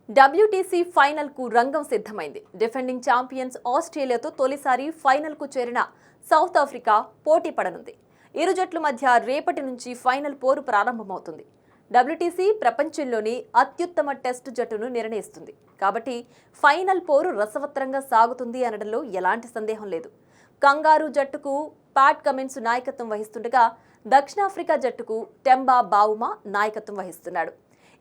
WTC final కు రంగం సిద్ధమైంది. డిఫెండింగ్ ఛాంపియన్స్ ఆస్ట్రేలియాతో తొలిసారి ఫైనల్ కు చేరిన సౌత్ ఆఫ్రికా పోటీ పడనుంది. ఇరు జట్ల మధ్య రేపటి నుంచి ఫైనల్ పోరు ప్రారంభమవుతుంది. డబ్ల్యూటీసీ ప్రపంచంలోని అత్యుత్తమ టెస్టు జట్టును నిర్ణయిస్తుంది. కాబట్టి ఫైనల్ పోరు రసవత్తరంగా సాగుతుంది అనడంలో ఎలాంటి సందేహం లేదు. కంగారు జట్టుకు పాట్ కమిన్స్ నాయకత్వం వహిస్తుండగా దక్షిణాఫ్రికా జట్టుకు టెంబా బావుమా నాయకత్వం వహిస్తున్నాడు.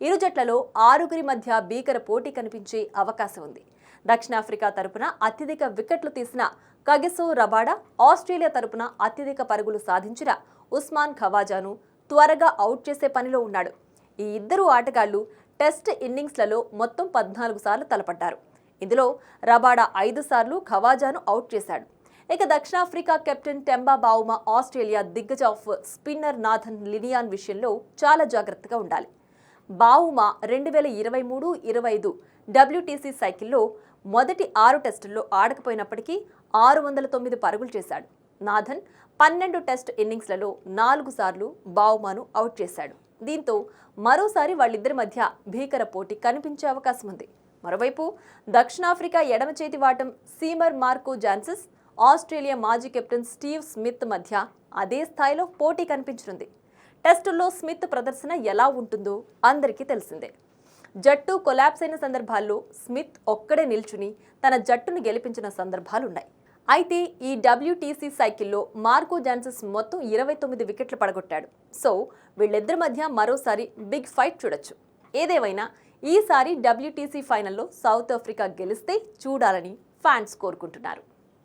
ఇరు జట్లలో 6 మధ్య భీకర పోటీ కనిపించే అవకాశం ఉంది. దక్షిణాఫ్రికా తరపున అత్యధిక వికెట్లు తీసిన కగిసో రబాడా, ఆస్ట్రేలియా తరపున అత్యధిక పరుగులు సాధించిన ఉస్మాన్ ఖవాజాను త్వరగా అవుట్ చేసే పనిలో ఉన్నాడు. ఈ ఇద్దరు ఆటగాళ్లు టెస్ట్ ఇన్నింగ్స్లలో మొత్తం 14 సార్లు తలపడ్డారు. ఇందులో రబాడా 5 సార్లు ఖవాజాను అవుట్ చేశాడు. ఇక దక్షిణాఫ్రికా కెప్టెన్ టెంబా బావుమా ఆస్ట్రేలియా దిగ్గజ ఆఫ్ స్పిన్నర్ నాథన్ లినియాన్ విషయంలో చాలా జాగ్రత్తగా ఉండాలి. బావుమా 2023-25 డబ్ల్యూటీసీ సైకిల్లో మొదటి 6 టెస్టుల్లో ఆడకపోయినప్పటికీ 609 పరుగులు చేశాడు. నాథన్ 12 టెస్ట్ ఇన్నింగ్స్లలో 4 సార్లు బావుమాను అవుట్ చేశాడు. దీంతో మరోసారి వాళ్ళిద్దరి మధ్య భీకర పోటీ కనిపించే అవకాశం ఉంది. మరోవైపు దక్షిణాఫ్రికా ఎడమ చేతి వాటం సీమర్ మార్కో జాన్సస్, ఆస్ట్రేలియా మాజీ కెప్టెన్ స్టీవ్ స్మిత్ మధ్య అదే స్థాయిలో పోటీ కనిపించనుంది. టెస్టుల్లో స్మిత్ ప్రదర్శన ఎలా ఉంటుందో అందరికీ తెలిసిందే. జట్టు కొలాప్స్ అయిన సందర్భాల్లో స్మిత్ ఒక్కడే నిల్చుని తన జట్టును గెలిపించిన సందర్భాలున్నాయి. అయితే ఈ డబ్ల్యూటీసీ సైకిల్లో మార్కో జాన్సస్ మొత్తం 29 వికెట్లు పడగొట్టాడు. సో వీళ్ళిద్దరి మధ్య మరోసారి బిగ్ ఫైట్ చూడొచ్చు. ఏదేమైనా ఈసారి డబ్ల్యూటీసీ ఫైనల్లో సౌత్ ఆఫ్రికా గెలిస్తే చూడాలని ఫ్యాన్స్ కోరుకుంటున్నారు.